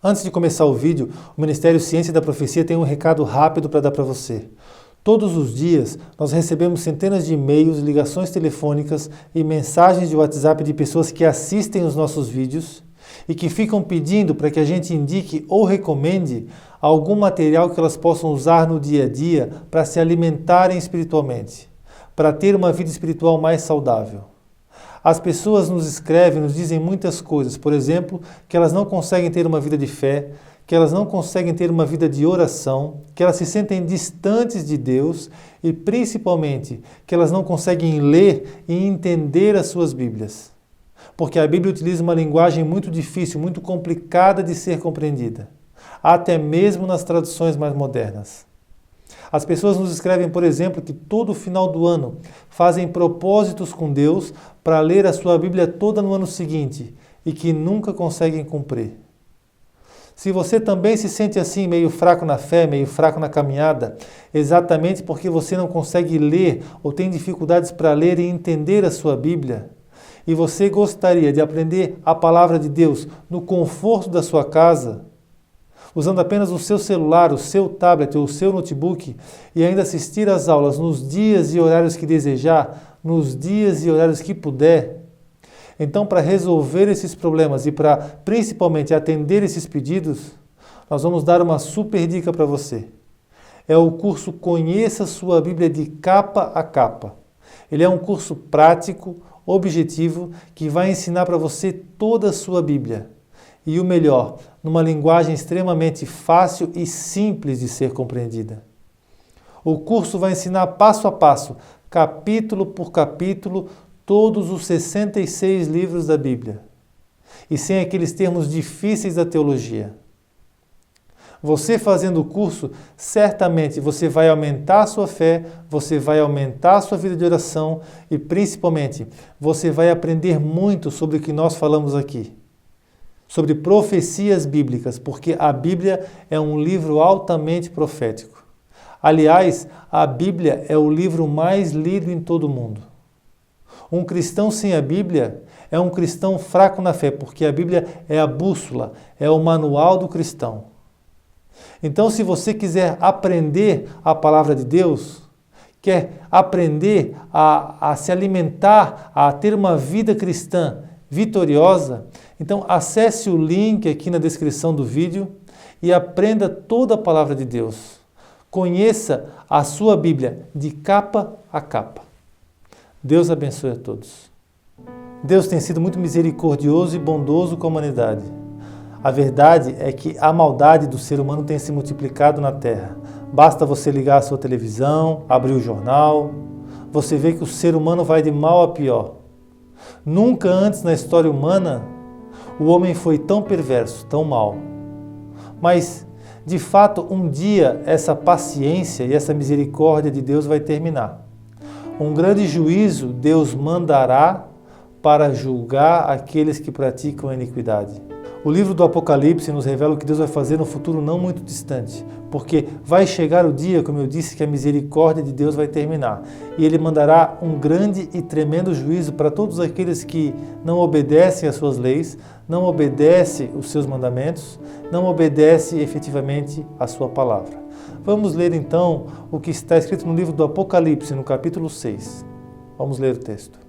Antes de começar o vídeo, o Ministério Ciência da Profecia tem um recado rápido para dar para você. Todos os dias, nós recebemos centenas de e-mails, ligações telefônicas e mensagens de WhatsApp de pessoas que assistem os nossos vídeos e que ficam pedindo para que a gente indique ou recomende algum material que elas possam usar no dia a dia para se alimentarem espiritualmente, para ter uma vida espiritual mais saudável. As pessoas nos escrevem, nos dizem muitas coisas, por exemplo, que elas não conseguem ter uma vida de fé, que elas não conseguem ter uma vida de oração, que elas se sentem distantes de Deus e, principalmente, que elas não conseguem ler e entender as suas Bíblias. Porque a Bíblia utiliza uma linguagem muito difícil, muito complicada de ser compreendida, até mesmo nas traduções mais modernas. As pessoas nos escrevem, por exemplo, que todo final do ano fazem propósitos com Deus para ler a sua Bíblia toda no ano seguinte e que nunca conseguem cumprir. Se você também se sente assim, meio fraco na fé, meio fraco na caminhada, exatamente porque você não consegue ler ou tem dificuldades para ler e entender a sua Bíblia, e você gostaria de aprender a palavra de Deus no conforto da sua casa, usando apenas o seu celular, o seu tablet ou o seu notebook e ainda assistir às aulas nos dias e horários que desejar, nos dias e horários que puder. Então, para resolver esses problemas e para principalmente atender esses pedidos, nós vamos dar uma super dica para você. É o curso Conheça Sua Bíblia de Capa a Capa. Ele é um curso prático, objetivo, que vai ensinar para você toda a sua Bíblia. E o melhor, numa linguagem extremamente fácil e simples de ser compreendida. O curso vai ensinar passo a passo, capítulo por capítulo, todos os 66 livros da Bíblia. E sem aqueles termos difíceis da teologia. Você fazendo o curso, certamente você vai aumentar a sua fé, você vai aumentar a sua vida de oração e, principalmente, você vai aprender muito sobre o que nós falamos aqui. Sobre profecias bíblicas, porque a Bíblia é um livro altamente profético. Aliás, a Bíblia é o livro mais lido em todo o mundo. Um cristão sem a Bíblia é um cristão fraco na fé, porque a Bíblia é a bússola, é o manual do cristão. Então, se você quiser aprender a palavra de Deus, quer aprender a se alimentar, a ter uma vida cristã vitoriosa, então acesse o link aqui na descrição do vídeo e aprenda toda a palavra de Deus. Conheça a sua Bíblia de capa a capa. Deus abençoe a todos. Deus tem sido muito misericordioso e bondoso com a humanidade. A verdade é que a maldade do ser humano tem se multiplicado na Terra. Basta você ligar a sua televisão, abrir o jornal, você vê que o ser humano vai de mal a pior. Nunca antes na história humana o homem foi tão perverso, tão mau. Mas, de fato, um dia essa paciência e essa misericórdia de Deus vai terminar. Um grande juízo Deus mandará para julgar aqueles que praticam a iniquidade. O livro do Apocalipse nos revela o que Deus vai fazer no futuro não muito distante, porque vai chegar o dia, como eu disse, que a misericórdia de Deus vai terminar. E Ele mandará um grande e tremendo juízo para todos aqueles que não obedecem às suas leis, não obedecem os seus mandamentos, não obedecem efetivamente à sua palavra. Vamos ler então o que está escrito no livro do Apocalipse, no capítulo 6. Vamos ler o texto.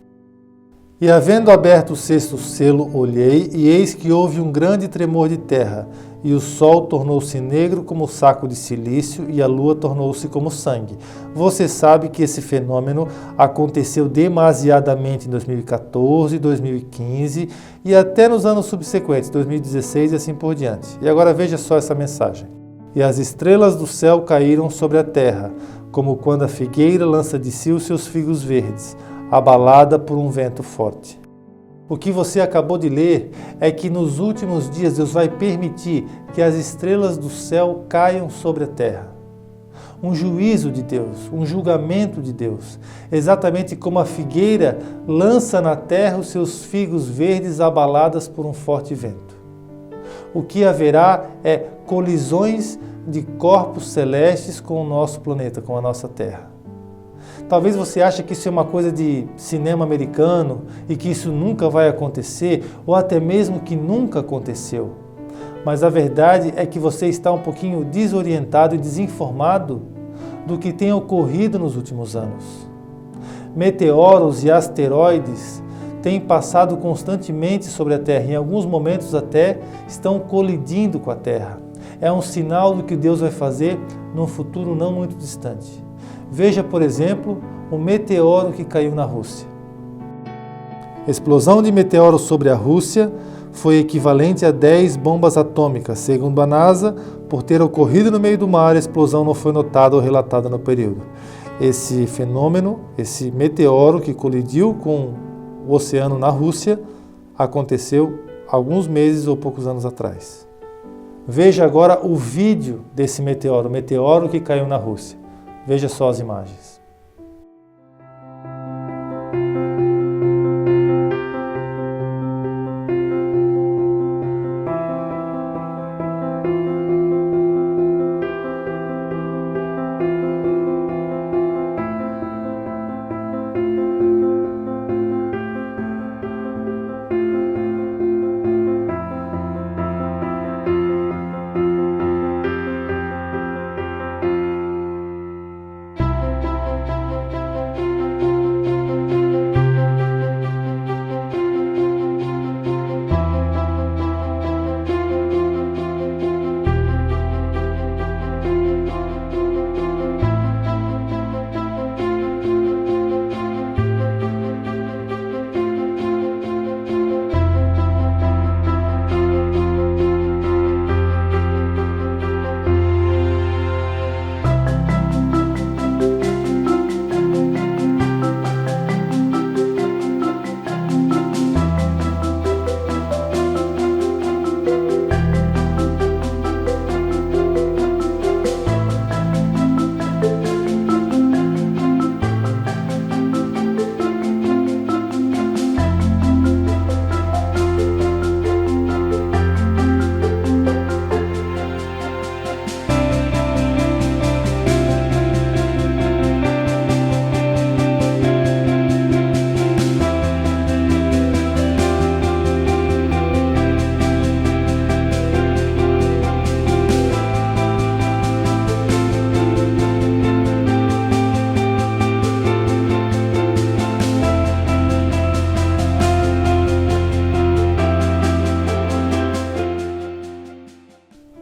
E havendo aberto o sexto selo, olhei, e eis que houve um grande tremor de terra, e o sol tornou-se negro como saco de cilício, e a lua tornou-se como sangue. Você sabe que esse fenômeno aconteceu demasiadamente em 2014, 2015 e até nos anos subsequentes, 2016 e assim por diante. E agora veja só essa mensagem. E as estrelas do céu caíram sobre a terra, como quando a figueira lança de si os seus figos verdes, abalada por um vento forte. O que você acabou de ler é que nos últimos dias Deus vai permitir que as estrelas do céu caiam sobre a terra. Um juízo de Deus, um julgamento de Deus, exatamente como a figueira lança na terra os seus figos verdes abaladas por um forte vento. O que haverá é colisões de corpos celestes com o nosso planeta, com a nossa Terra. Talvez você ache que isso é uma coisa de cinema americano e que isso nunca vai acontecer, ou até mesmo que nunca aconteceu. mas a verdade é que você está um pouquinho desorientado e desinformado do que tem ocorrido nos últimos anos. Meteoros e asteroides têm passado constantemente sobre a Terra, em alguns momentos até estão colidindo com a Terra. É um sinal do que Deus vai fazer num futuro não muito distante. Veja, por exemplo, o meteoro que caiu na Rússia. A explosão de meteoro sobre a Rússia foi equivalente a 10 bombas atômicas. Segundo a NASA, por ter ocorrido no meio do mar, a explosão não foi notada ou relatada no período. Esse fenômeno, esse meteoro que colidiu com o oceano na Rússia, aconteceu alguns meses ou poucos anos atrás. Veja agora o vídeo desse meteoro, o meteoro que caiu na Rússia. Veja só as imagens.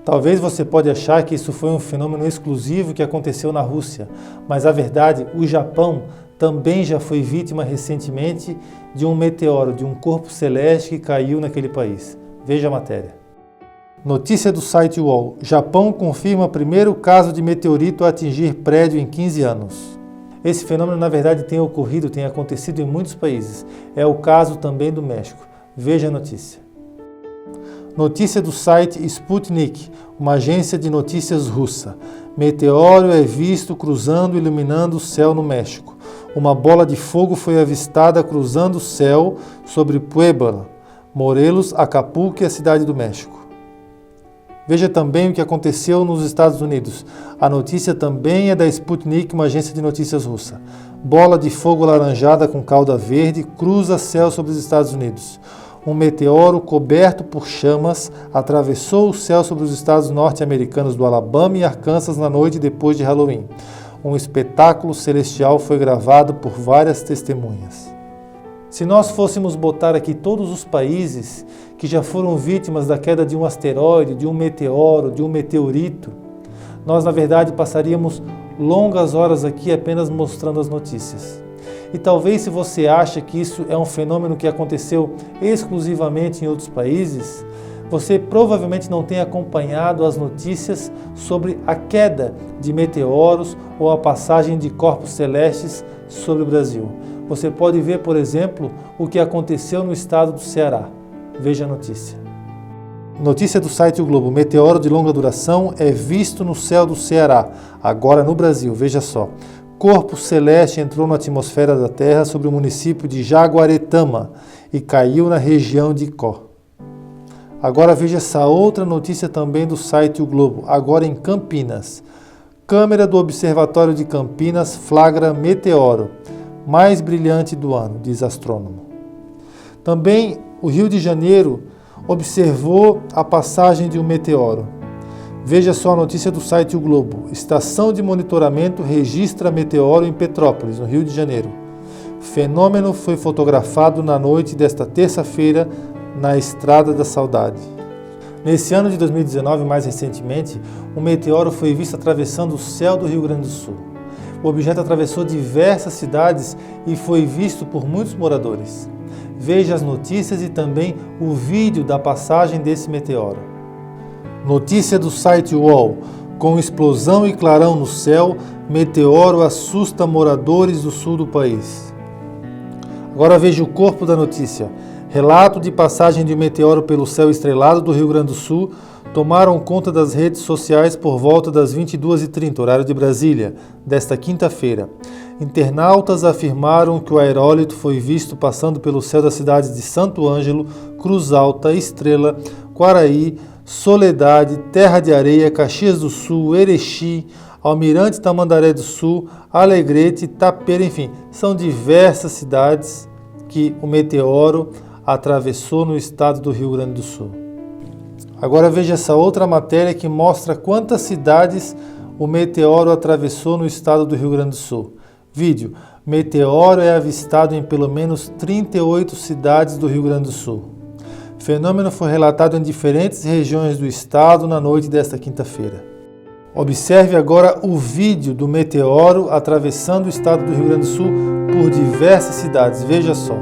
Talvez você pode achar que isso foi um fenômeno exclusivo que aconteceu na Rússia, mas a verdade, o Japão também já foi vítima recentemente de um meteoro, de um corpo celeste que caiu naquele país. Veja a matéria. Notícia do site UOL. Japão confirma primeiro caso de meteorito a atingir prédio em 15 anos. Esse fenômeno, na verdade, tem ocorrido, tem acontecido em muitos países. É o caso também do México. Veja a notícia. Notícia do site Sputnik, uma agência de notícias russa. Meteoro é visto cruzando e iluminando o céu no México. Uma bola de fogo foi avistada cruzando o céu sobre Puebla, Morelos, Acapulco e a cidade do México. Veja também o que aconteceu nos Estados Unidos. A notícia também é da Sputnik, uma agência de notícias russa. Bola de fogo alaranjada com cauda verde cruza céu sobre os Estados Unidos. Um meteoro coberto por chamas atravessou o céu sobre os estados norte-americanos do Alabama e Arkansas na noite depois de Halloween. Um espetáculo celestial foi gravado por várias testemunhas. Se nós fôssemos botar aqui todos os países que já foram vítimas da queda de um asteroide, de um meteoro, de um meteorito, nós, na verdade, passaríamos longas horas aqui apenas mostrando as notícias. E talvez, se você acha que isso é um fenômeno que aconteceu exclusivamente em outros países, você provavelmente não tem acompanhado as notícias sobre a queda de meteoros ou a passagem de corpos celestes sobre o Brasil. Você pode ver, por exemplo, o que aconteceu no estado do Ceará. Veja a notícia. Notícia do site O Globo. Meteoro de longa duração é visto no céu do Ceará, agora no Brasil. Veja só. Corpo celeste entrou na atmosfera da Terra sobre o município de Jaguaretama e caiu na região de Icó. Agora veja essa outra notícia também do site O Globo, agora em Campinas. Câmera do Observatório de Campinas flagra meteoro, mais brilhante do ano, diz astrônomo. Também o Rio de Janeiro, observou a passagem de um meteoro. Veja só a notícia do site O Globo. Estação de monitoramento registra meteoro em Petrópolis, no Rio de Janeiro. Fenômeno foi fotografado na noite desta terça-feira na Estrada da Saudade. Nesse ano de 2019, mais recentemente, um meteoro foi visto atravessando o céu do Rio Grande do Sul. O objeto atravessou diversas cidades e foi visto por muitos moradores. Veja as notícias e também o vídeo da passagem desse meteoro. Notícia do site UOL. Com explosão e clarão no céu, meteoro assusta moradores do sul do país. Agora veja o corpo da notícia. Relato de passagem de um meteoro pelo céu estrelado do Rio Grande do Sul tomaram conta das redes sociais por volta das 22h30, horário de Brasília, desta quinta-feira. Internautas afirmaram que o aerólito foi visto passando pelo céu das cidades de Santo Ângelo, Cruz Alta, Estrela, Quaraí, Soledade, Terra de Areia, Caxias do Sul, Erechim, Almirante Tamandaré do Sul, Alegrete, Tapeira, enfim, são diversas cidades que o meteoro atravessou no estado do Rio Grande do Sul. Agora veja essa outra matéria que mostra quantas cidades o meteoro atravessou no estado do Rio Grande do Sul. Vídeo: meteoro é avistado em pelo menos 38 cidades do Rio Grande do Sul. O fenômeno foi relatado em diferentes regiões do estado na noite desta quinta-feira. Observe agora o vídeo do meteoro atravessando o estado do Rio Grande do Sul por diversas cidades. Veja só.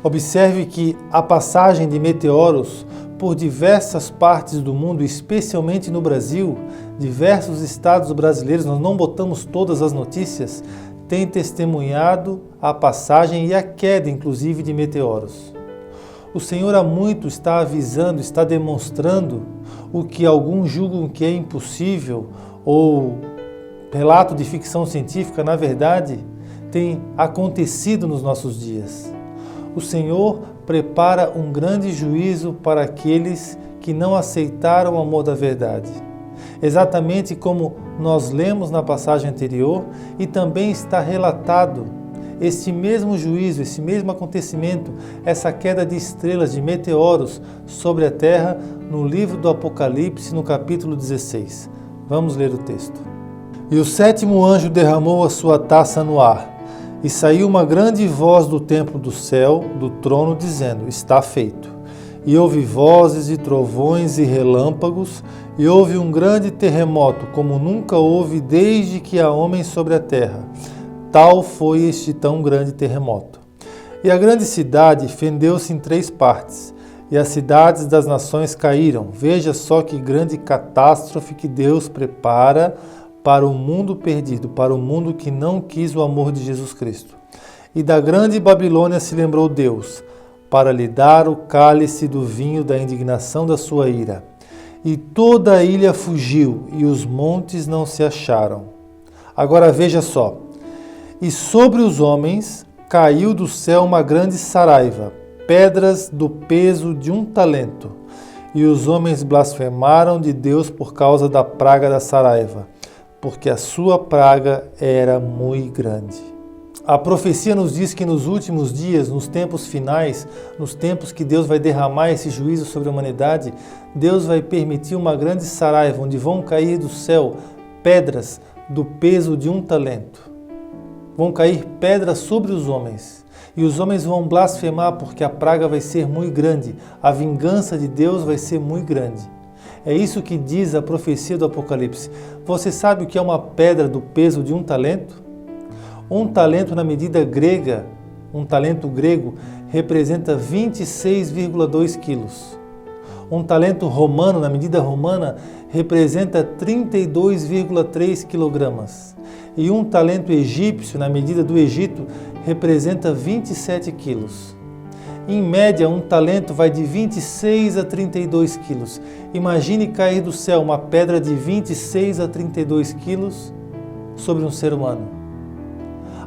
Observe que a passagem de meteoros por diversas partes do mundo, especialmente no Brasil, diversos estados brasileiros, nós não botamos todas as notícias, têm testemunhado a passagem e a queda, inclusive, de meteoros. O Senhor há muito está avisando, está demonstrando o que alguns julgam que é impossível ou relato de ficção científica, na verdade, tem acontecido nos nossos dias. O Senhor prepara um grande juízo para aqueles que não aceitaram o amor da verdade. Exatamente como nós lemos na passagem anterior, e também está relatado este mesmo juízo, esse mesmo acontecimento, essa queda de estrelas, de meteoros sobre a terra, no livro do Apocalipse, no capítulo 16. Vamos ler o texto. E o sétimo anjo derramou a sua taça no ar, e saiu uma grande voz do templo do céu, do trono, dizendo: está feito. E houve vozes e trovões e relâmpagos, e houve um grande terremoto, como nunca houve desde que há homens sobre a terra. Tal foi este tão grande terremoto. E a grande cidade fendeu-se em 3 partes, e as cidades das nações caíram. Veja só que grande catástrofe que Deus prepara para o mundo perdido, para o mundo que não quis o amor de Jesus Cristo. E da grande Babilônia se lembrou Deus, para lhe dar o cálice do vinho da indignação da sua ira. E toda a ilha fugiu, e os montes não se acharam. Agora veja só. E sobre os homens caiu do céu uma grande saraiva, pedras do peso de 1 talento. E os homens blasfemaram de Deus por causa da praga da saraiva, porque a sua praga era muito grande. A profecia nos diz que nos últimos dias, nos tempos finais, nos tempos que Deus vai derramar esse juízo sobre a humanidade, Deus vai permitir uma grande saraiva, onde vão cair do céu pedras do peso de 1 talento. Vão cair pedras sobre os homens, e os homens vão blasfemar porque a praga vai ser muito grande, a vingança de Deus vai ser muito grande. É isso que diz a profecia do Apocalipse. Você sabe o que é uma pedra do peso de 1 talento? 1 talento na medida grega, 1 talento grego, representa 26,2 quilos. 1 talento romano, na medida romana, representa 32,3 quilogramas. E 1 talento egípcio, na medida do Egito, representa 27 quilos. Em média, 1 talento vai de 26 a 32 quilos. Imagine cair do céu uma pedra de 26 a 32 quilos sobre um ser humano.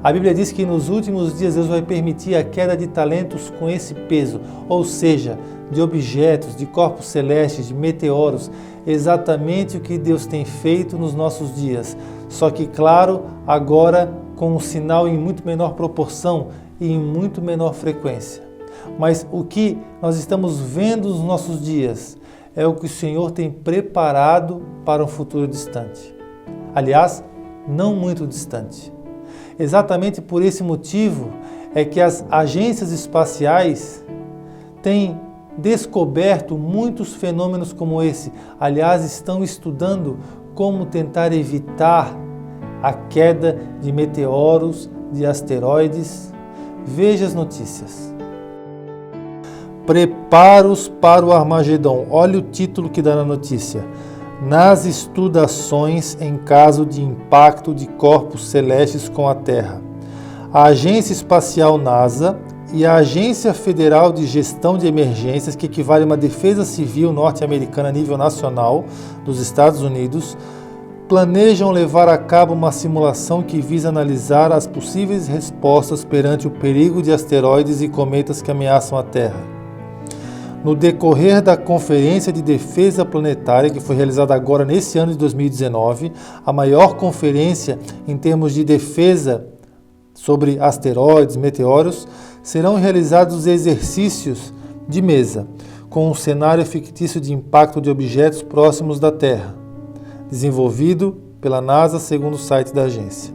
A Bíblia diz que nos últimos dias Deus vai permitir a queda de talentos com esse peso, ou seja, de objetos, de corpos celestes, de meteoros, exatamente o que Deus tem feito nos nossos dias. Só que, claro, agora com um sinal em muito menor proporção e em muito menor frequência. Mas o que nós estamos vendo nos nossos dias é o que o Senhor tem preparado para um futuro distante. Aliás, não muito distante. Exatamente por esse motivo é que as agências espaciais têm descoberto muitos fenômenos como esse. Aliás, estão estudando como tentar evitar a queda de meteoros, de asteroides. Veja as notícias. Preparos para o Armagedon. Olha o título que dá na notícia. Nas estudações em caso de impacto de corpos celestes com a Terra. A Agência Espacial NASA e a Agência Federal de Gestão de Emergências, que equivale a uma defesa civil norte-americana a nível nacional dos Estados Unidos, planejam levar a cabo uma simulação que visa analisar as possíveis respostas perante o perigo de asteroides e cometas que ameaçam a Terra. No decorrer da Conferência de Defesa Planetária, que foi realizada agora nesse ano de 2019, a maior conferência em termos de defesa sobre asteroides, meteoros, serão realizados exercícios de mesa, com um cenário fictício de impacto de objetos próximos da Terra, desenvolvido pela NASA, segundo o site da agência.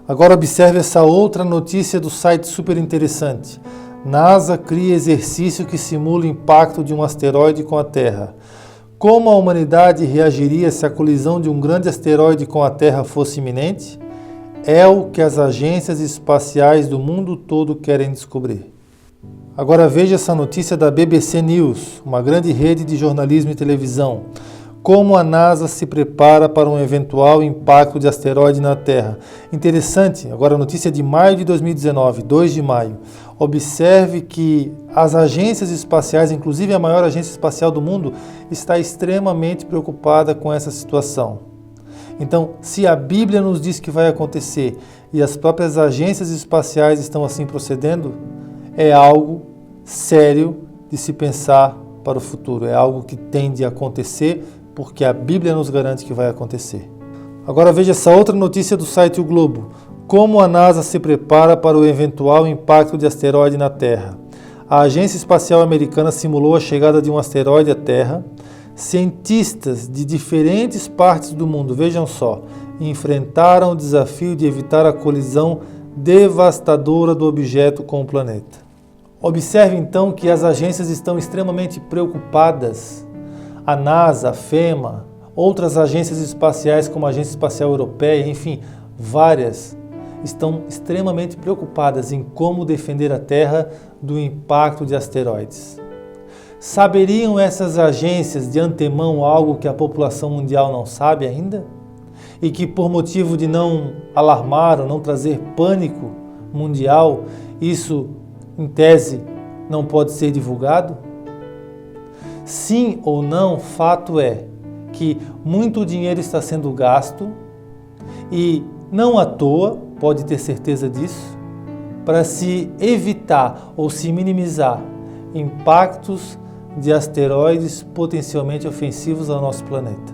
Agora observe essa outra notícia do site super interessante. NASA cria exercício que simula o impacto de um asteroide com a Terra. Como a humanidade reagiria se a colisão de um grande asteroide com a Terra fosse iminente? É o que as agências espaciais do mundo todo querem descobrir. Agora veja essa notícia da BBC News, uma grande rede de jornalismo e televisão. Como a NASA se prepara para um eventual impacto de asteroide na Terra. Interessante, agora a notícia de maio de 2019, 2 de maio. Observe que as agências espaciais, inclusive a maior agência espacial do mundo, está extremamente preocupada com essa situação. Então, se a Bíblia nos diz que vai acontecer e as próprias agências espaciais estão assim procedendo, é algo sério de se pensar para o futuro. É algo que tende a acontecer porque a Bíblia nos garante que vai acontecer. Agora veja essa outra notícia do site O Globo. Como a NASA se prepara para o eventual impacto de asteroide na Terra. A Agência Espacial Americana simulou a chegada de um asteroide à Terra. Cientistas de diferentes partes do mundo, vejam só, enfrentaram o desafio de evitar a colisão devastadora do objeto com o planeta. Observe então que as agências estão extremamente preocupadas. A NASA, a FEMA, outras agências espaciais como a Agência Espacial Europeia, enfim, várias, estão extremamente preocupadas em como defender a Terra do impacto de asteroides. Saberiam essas agências de antemão algo que a população mundial não sabe ainda? E que por motivo de não alarmar ou não trazer pânico mundial, isso, em tese, não pode ser divulgado? Sim ou não, fato é que muito dinheiro está sendo gasto e não à toa, pode ter certeza disso? Para se evitar ou se minimizar impactos de asteroides potencialmente ofensivos ao nosso planeta.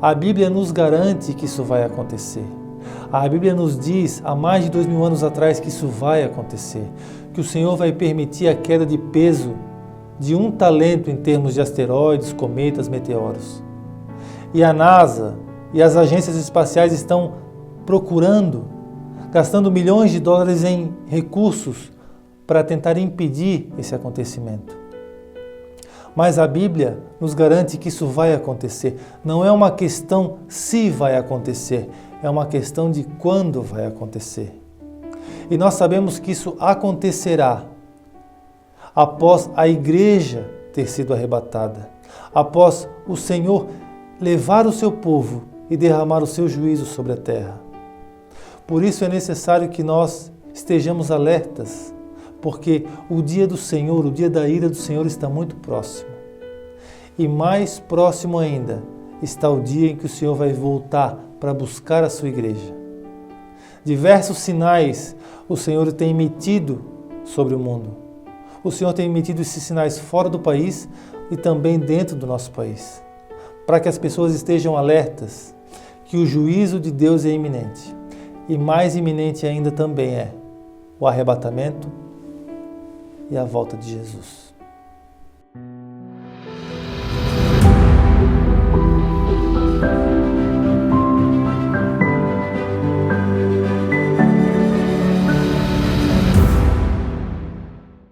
A Bíblia nos garante que isso vai acontecer. A Bíblia nos diz, há mais de 2000 anos atrás, que isso vai acontecer, que o Senhor vai permitir a queda de peso de 1 talento em termos de asteroides, cometas, meteoros. E a NASA e as agências espaciais estão procurando, gastando milhões de dólares em recursos para tentar impedir esse acontecimento. Mas a Bíblia nos garante que isso vai acontecer. Não é uma questão se vai acontecer, é uma questão de quando vai acontecer. E nós sabemos que isso acontecerá após a igreja ter sido arrebatada, após o Senhor levar o seu povo e derramar o seu juízo sobre a terra. Por isso é necessário que nós estejamos alertas, porque o dia do Senhor, o dia da ira do Senhor está muito próximo. E mais próximo ainda está o dia em que o Senhor vai voltar para buscar a sua igreja. Diversos sinais o Senhor tem emitido sobre o mundo. O Senhor tem emitido esses sinais fora do país e também dentro do nosso país, para que as pessoas estejam alertas que o juízo de Deus é iminente. E mais iminente ainda também é o arrebatamento e a volta de Jesus.